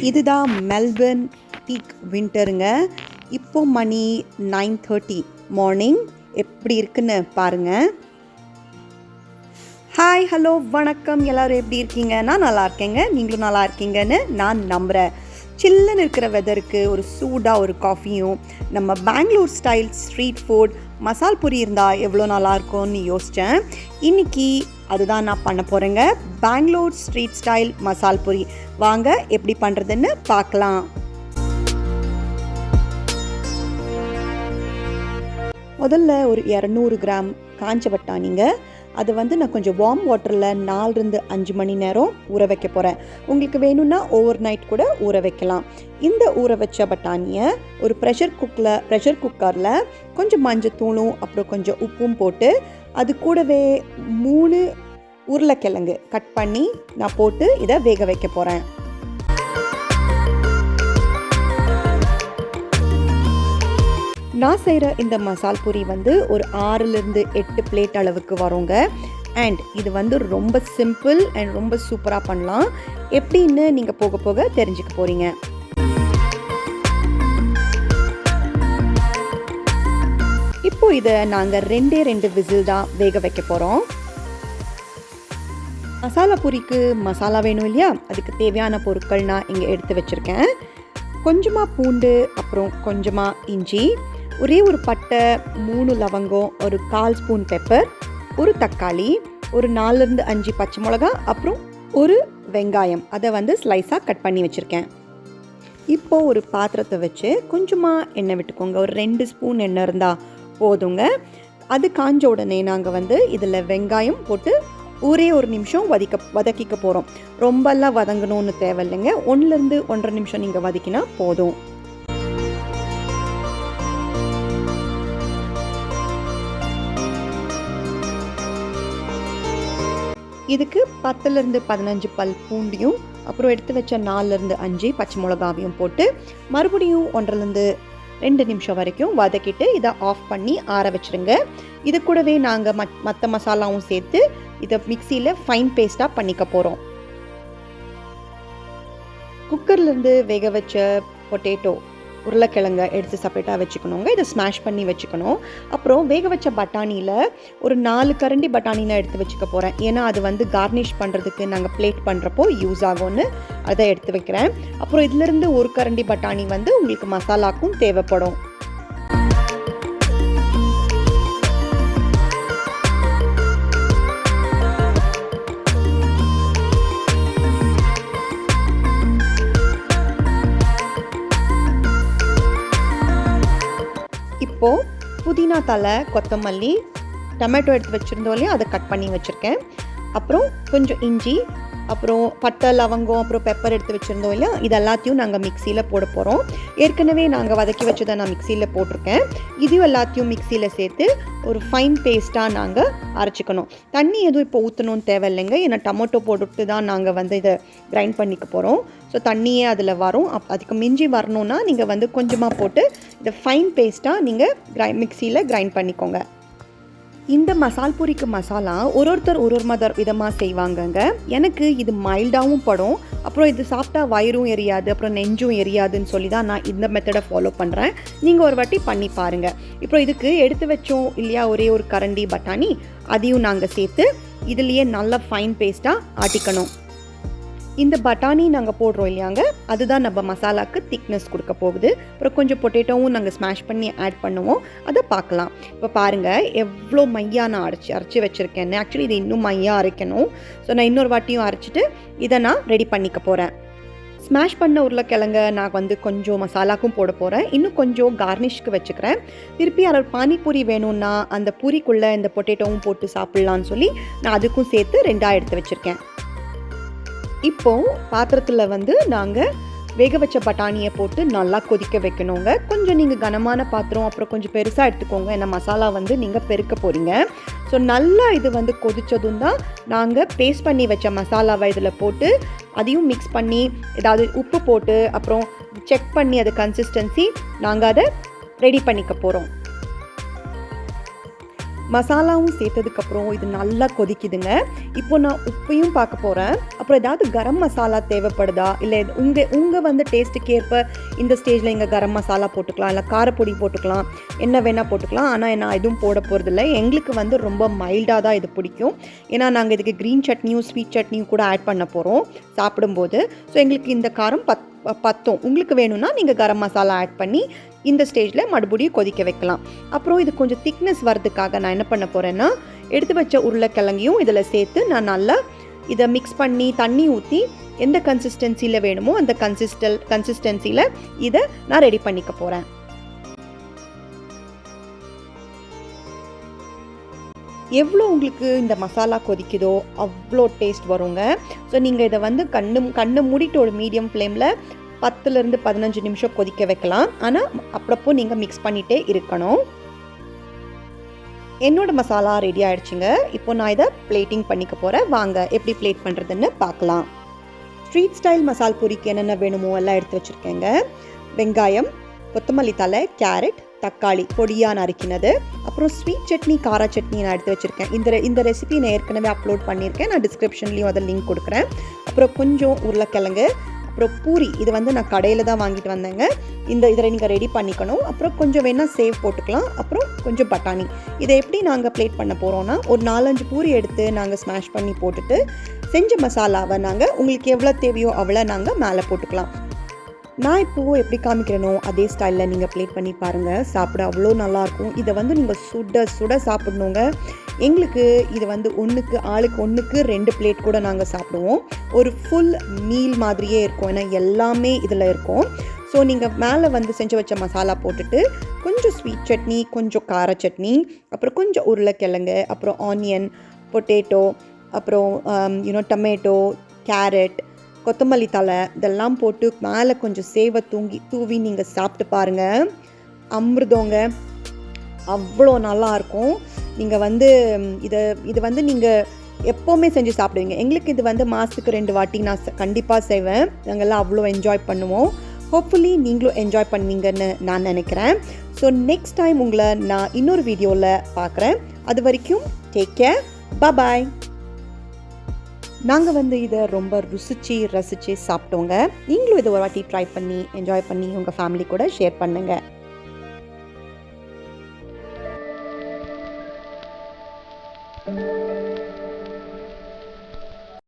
இதுதான் Melbourne peak வின்டருங்க. இப்போ மணி 9:30 morning. எப்படி இருக்குன்னு பாருங்கள். ஹாய், ஹலோ, வணக்கம். எல்லோரும் எப்படி இருக்கீங்க? நான் நல்லா இருக்கேங்க. நீங்களும் நல்லா இருக்கீங்கன்னு நான் நம்புகிறேன். சில்லுன்னு இருக்கிற வெதருக்கு ஒரு சூடாக ஒரு காஃபியும் நம்ம பெங்களூர் ஸ்டைல் ஸ்ட்ரீட் ஃபுட் மசால் பூரி இருந்தால் எவ்வளோ நல்லாயிருக்கும்னு யோசித்தேன். இன்றைக்கி அதுதான் நான் பண்ண போகிறேங்க. பெங்களூர் ஸ்ட்ரீட் ஸ்டைல் மசால் பூரி. வாங்க எப்படி பண்ணுறதுன்னு பார்க்கலாம். முதல்ல ஒரு 200 கிராம் காஞ்ச பட்டாணிங்க. அது நான் கொஞ்சம் வார்ம் வாட்டரில் 4-5 மணி நேரம் ஊற வைக்க போகிறேன். உங்களுக்கு வேணும்னா ஓவர் நைட் கூட ஊற வைக்கலாம். இந்த ஊற வச்ச பட்டாணியை ஒரு ப்ரெஷர் குக்கரில் கொஞ்சம் மஞ்சத்தூளும் அப்புறம் கொஞ்சம் உப்பும் போட்டு அது கூடவே 3 உருளைக்கிழங்கு கட் பண்ணி நான் போட்டு இதை வேக வைக்க போகிறேன். நான் செய்கிற இந்த மசால் பூரி ஒரு 6-8 பிளேட் அளவுக்கு வருங்க. அண்ட் இது ரொம்ப சிம்பிள் அண்ட் ரொம்ப சூப்பராக பண்ணலாம். எப்படின்னு நீங்கள் போக போக தெரிஞ்சுக்க போகிறீங்க. இப்போ இதை நாங்கள் 2 விசில் தான் வேக வைக்க போகிறோம். மசாலா பூரிக்கு மசாலா வேணும் இல்லையா? அதுக்கு தேவையான பொருட்கள் நான் இங்கே எடுத்து வச்சுருக்கேன். கொஞ்சமாக பூண்டு, அப்புறம் கொஞ்சமாக இஞ்சி, ஒரே ஒரு பட்டை, 3 லவங்கம், ஒரு 1/4 ஸ்பூன் பெப்பர், ஒரு தக்காளி, ஒரு 4-5 பச்சை மிளகா, அப்புறம் ஒரு வெங்காயம். அதை ஸ்லைஸாக கட் பண்ணி வச்சுருக்கேன். இப்போது ஒரு பாத்திரத்தை வச்சு கொஞ்சமாக எண்ணெய் விட்டுக்கோங்க. ஒரு 2 ஸ்பூன் எண்ணெய் இருந்தால் போதுங்க. அது காஞ்ச உடனே நாங்கள் இதில் வெங்காயம் போட்டு ஒரே ஒரு நிமிஷம் வதக்கிக்க போகிறோம். ரொம்பலாம் வதங்கணும்னு தேவையில்லைங்க. 1-1.5 நிமிஷம் நீங்கள் வதக்கினா போதும். இதுக்கு 10-15 பல் பூண்டியும் அப்புறம் எடுத்து வச்ச 4-5 பச்சை மிளகாவையும் போட்டு மறுபடியும் 1-2 நிமிஷம் வரைக்கும் வதக்கிட்டு இதை ஆஃப் பண்ணி ஆற வச்சுருங்க. இது கூடவே நாங்கள் மற்ற மசாலாவும் சேர்த்து இதை மிக்சியில் ஃபைன் பேஸ்ட்டாக பண்ணிக்க போகிறோம். குக்கர்லேருந்து வேக வச்ச பொட்டேட்டோ உருளைக்கிழங்க எடுத்து செப்பரேட்டாக வச்சுக்கணுங்க. இதை ஸ்மாஷ் பண்ணி வச்சுக்கணும். அப்புறம் வேக வச்ச பட்டாணியில் ஒரு 4 கரண்டி பட்டாணி நான் எடுத்து வச்சுக்க போகிறேன். ஏன்னா அது கார்னிஷ் பண்ணுறதுக்கு நாங்கள் பிளேட் பண்ணுறப்போ யூஸ் ஆகும்னு அதை எடுத்து வைக்கிறேன். அப்புறம் இதிலிருந்து ஒரு கரண்டி பட்டாணி உங்களுக்கு மசாலாக்கும் தேவைப்படும். இப்போது புதினா தலை, கொத்தமல்லி, டொமேட்டோ எடுத்து வச்சுருந்தோம் இல்லையா, அதை கட் பண்ணி வச்சுருக்கேன். அப்புறம் கொஞ்சம் இஞ்சி, அப்புறம் பட்டை, லவங்கம், அப்புறம் பெப்பர் எடுத்து வச்சுருந்தோம் இல்லையா, இது எல்லாத்தையும் நாங்கள் மிக்சியில் போட போகிறோம். ஏற்கனவே நாங்கள் வதக்கி வச்சதை நான் மிக்சியில் போட்டிருக்கேன். இது எல்லாத்தையும் மிக்சியில் சேர்த்து ஒரு ஃபைன் பேஸ்ட்டாக நாங்கள் அரைச்சிக்கணும். தண்ணி எதுவும் இப்போ ஊற்றணும்னு தேவையில்லைங்க. ஏன்னா டொமேட்டோ போட்டு தான் நாங்கள் இதை கிரைண்ட் பண்ணிக்க போகிறோம். ஸோ தண்ணியே அதில் வரும். அதுக்கு மிஞ்சி வரணுன்னா நீங்கள் கொஞ்சமாக போட்டு இதை ஃபைன் பேஸ்ட்டாக நீங்கள் மிக்சியில் கிரைண்ட் பண்ணிக்கோங்க. இந்த மசால் பூரிக்கு மசாலா ஒருத்தர் ஒரு விதமாக செய்வாங்கங்க. எனக்கு இது மைல்டாகவும் படும். அப்புறம் இது சாப்பிட்டா வயிறும் எரியாது, அப்புறம் நெஞ்சும் எரியாதுன்னு சொல்லி தான் நான் இந்த மெத்தடை ஃபாலோ பண்ணுறேன். நீங்கள் ஒரு வாட்டி பண்ணி பாருங்கள். இப்போ இதுக்கு எடுத்து வச்சோம் இல்லையா ஒரே ஒரு கரண்டி பட்டாணி, அதையும் நாங்கள் சேர்த்து இதுலேயே நல்லா ஃபைன் பேஸ்ட்டாக ஆட்டிக்கணும். இந்த பட்டாணி நாங்கள் போடுறோம் இல்லையாங்க, அதுதான் நம்ம மசாலாவுக்கு திக்னஸ் கொடுக்க போகுது. அப்புறம் கொஞ்சம் பொட்டேட்டோவும் நாங்கள் ஸ்மாஷ் பண்ணி ஆட் பண்ணுவோம். அதை பார்க்கலாம். இப்போ பாருங்கள் எவ்வளோ மையாக நான் அரைச்சி வச்சுருக்கேன். ஆக்சுவலி இது இன்னும் மையாக அரைக்கணும். ஸோ நான் இன்னொரு வாட்டியும் அரைச்சிட்டு இதை நான் ரெடி பண்ணிக்க போகிறேன். ஸ்மாஷ் பண்ண உருளைக்கிழங்க நான் கொஞ்சம் மசாலாக்கும் போட போகிறேன். இன்னும் கொஞ்சம் கார்னிஷ்க்கு வச்சுக்கிறேன். திருப்பி அதில் பானிபூரி வேணும்னா அந்த பூரிக்குள்ளே இந்த பொட்டேட்டோவும் போட்டு சாப்பிட்லான்னு சொல்லி நான் அதுக்கும் சேர்த்து 2 எடுத்து வச்சுருக்கேன். இப்போது பாத்திரத்தில் நாங்கள் வேக வச்ச பட்டாணியை போட்டு நல்லா கொதிக்க வைக்கணுங்க. கொஞ்சம் நீங்கள் கனமான பாத்திரம், அப்புறம் கொஞ்சம் பெருசாக எடுத்துக்கோங்க. ஏன்னா மசாலா நீங்கள் பெருக்க போகிறீங்க. ஸோ நல்லா இது கொதித்ததும் தான் நாங்கள் பேஸ்ட் பண்ணி வச்ச மசாலாவை இதில் போட்டு அதையும் மிக்ஸ் பண்ணி ஏதாவது உப்பு போட்டு அப்புறம் செக் பண்ணி அது கன்சிஸ்டன்சி நாங்கள் அதை ரெடி பண்ணிக்க போகிறோம். மசாலாவும் சேர்த்ததுக்கப்புறம் இது நல்லா கொதிக்குதுங்க. இப்போ நான் உப்பையும் பார்க்க போகிறேன். அப்புறம் ஏதாவது கரம் மசாலா தேவைப்படுதா, இல்லை உங்கள் வந்து டேஸ்ட்டுக்கு ஏற்ப இந்த ஸ்டேஜில் இங்கே கரம் மசாலா போட்டுக்கலாம், இல்லை காரப்பொடி போட்டுக்கலாம், என்ன வேணால் போட்டுக்கலாம். ஆனால் நான் எதுவும் போட போகிறதில்ல. எங்களுக்கு வந்து ரொம்ப மைல்டாக தான் இது பிடிக்கும். ஏன்னா நாங்கள் இதுக்கு க்ரீன் சட்னியும் ஸ்வீட் சட்னியும் கூட ஆட் பண்ண போகிறோம் சாப்பிடும்போது. ஸோ எங்களுக்கு இந்த காரம் பத்தும். உங்களுக்கு வேணும்னா நீங்கள் கரம் மசாலா ஆட் பண்ணி இந்த ஸ்டேஜில் மறுபடியும் கொதிக்க வைக்கலாம். அப்புறம் இது கொஞ்சம் திக்னஸ் வரதுக்காக நான் என்ன பண்ண போகிறேன்னா, எடுத்து வச்ச உருளைக்கிழங்கையும் இதில் சேர்த்து நான் நல்லா இதை மிக்ஸ் பண்ணி தண்ணி ஊற்றி எந்த கன்சிஸ்டன்சியில் வேணுமோ அந்த கன்சிஸ்டன்சியில் இதை நான் ரெடி பண்ணிக்க போகிறேன். எவ்வளோ உங்களுக்கு இந்த மசாலா கொதிக்குதோ அவ்வளோ டேஸ்ட் வருங்க. ஸோ நீங்கள் இதை வந்து கண்ணு மூடிட்டு ஒரு மீடியம் ஃப்ளேமில் 10லேருந்து 15 நிமிஷம் கொதிக்க வைக்கலாம். ஆனால் அப்பப்போ நீங்கள் மிக்ஸ் பண்ணிகிட்டே இருக்கணும். என்னோட மசாலா ரெடி ஆகிடுச்சுங்க. இப்போ நான் இதை பிளேட்டிங் பண்ணிக்க போகிறேன். வாங்க எப்படி பிளேட் பண்ணுறதுன்னு பார்க்கலாம். ஸ்ட்ரீட் ஸ்டைல் மசால் பூரிக்கு என்னென்ன வேணுமோ எல்லாம் எடுத்து வச்சுருக்கேங்க. வெங்காயம், கொத்தமல்லி தழை, கேரட், தக்காளி பொடியாக நறுக்கினது, அப்புறம் ஸ்வீட் சட்னி, கார சட்னி நான் எடுத்து வச்சுருக்கேன். இந்த ரெசிபி நான் ஏற்கனவே அப்லோட் பண்ணியிருக்கேன். நான் டிஸ்கிரிப்ஷன்லேயும் அதை லிங்க் கொடுக்குறேன். அப்புறம் கொஞ்சம் உருளைக்கிழங்கு, அப்புறம் பூரி. இது வந்து நான் கடையில் தான் வாங்கிட்டு வந்தேங்க. இதில் நீங்கள் ரெடி பண்ணிக்கணும். அப்புறம் கொஞ்சம் வேணால் சேவ் போட்டுக்கலாம். அப்புறம் கொஞ்சம் பட்டாணி. இதை எப்படி நாங்கள் பிளேட் பண்ண போகிறோன்னா, ஒரு 4-5 பூரி எடுத்து நாங்கள் ஸ்மாஷ் பண்ணி போட்டுட்டு செஞ்ச மசாலாவை நாங்கள் உங்களுக்கு எவ்வளோ தேவையோ அவ்வளோ நாங்கள் மேலே போட்டுக்கலாம். நான் இப்போது எப்படி காமிக்கிறேனோ அதே ஸ்டைலில் நீங்கள் பிளேட் பண்ணி பாருங்கள். சாப்பிட அவ்வளோ நல்லாயிருக்கும். இதை வந்து நீங்கள் சுட சாப்பிடணுங்க. எங்களுக்கு இது வந்து ஆளுக்கு ஒன்றுக்கு 2 பிளேட் கூட நாங்கள் சாப்பிடுவோம். ஒரு ஃபுல் மீல் மாதிரியே இருக்கும். ஏன்னா எல்லாமே இதில் இருக்கும். ஸோ நீங்கள் மேலே வந்து செஞ்சு வச்ச மசாலா போட்டுட்டு கொஞ்சம் ஸ்வீட் சட்னி, கொஞ்சம் கார சட்னி, அப்புறம் கொஞ்சம் உருளைக்கிழங்கு, அப்புறம் ஆனியன், பொட்டேட்டோ, அப்புறம் டொமேட்டோ, கேரட், கொத்தமல்லி தழை இதெல்லாம் போட்டு மேலே கொஞ்சம் சேவை தூவி நீங்கள் சாப்பிட்டு பாருங்கள். அமிர்தங்க, அவ்வளோ நல்லாயிருக்கும். நீங்கள் வந்து இது வந்து நீங்கள் எப்போவுமே செஞ்சு சாப்பிடுவீங்க. எங்களுக்கு இது வந்து மாதத்துக்கு 2 வாட்டி நான் கண்டிப்பாக செய்வேன். நாங்கள்லாம் அவ்வளோ என்ஜாய் பண்ணுவோம். ஹோப்ஃபுல்லி நீங்களும் என்ஜாய் பண்ணுவீங்கன்னு நான் நினைக்கிறேன். ஸோ நெக்ஸ்ட் டைம் உங்களை நான் இன்னொரு வீடியோவில் பார்க்குறேன். அது வரைக்கும் டேக் கேர், பாய். நாங்கள் வந்து இதை ரொம்ப ரசித்து சாப்பிட்டோங்க. நீங்களும் இதை ஒரு வாட்டி ட்ரை பண்ணி என்ஜாய் பண்ணி உங்கள் ஃபேமிலி கூட ஷேர் பண்ணுங்கள்.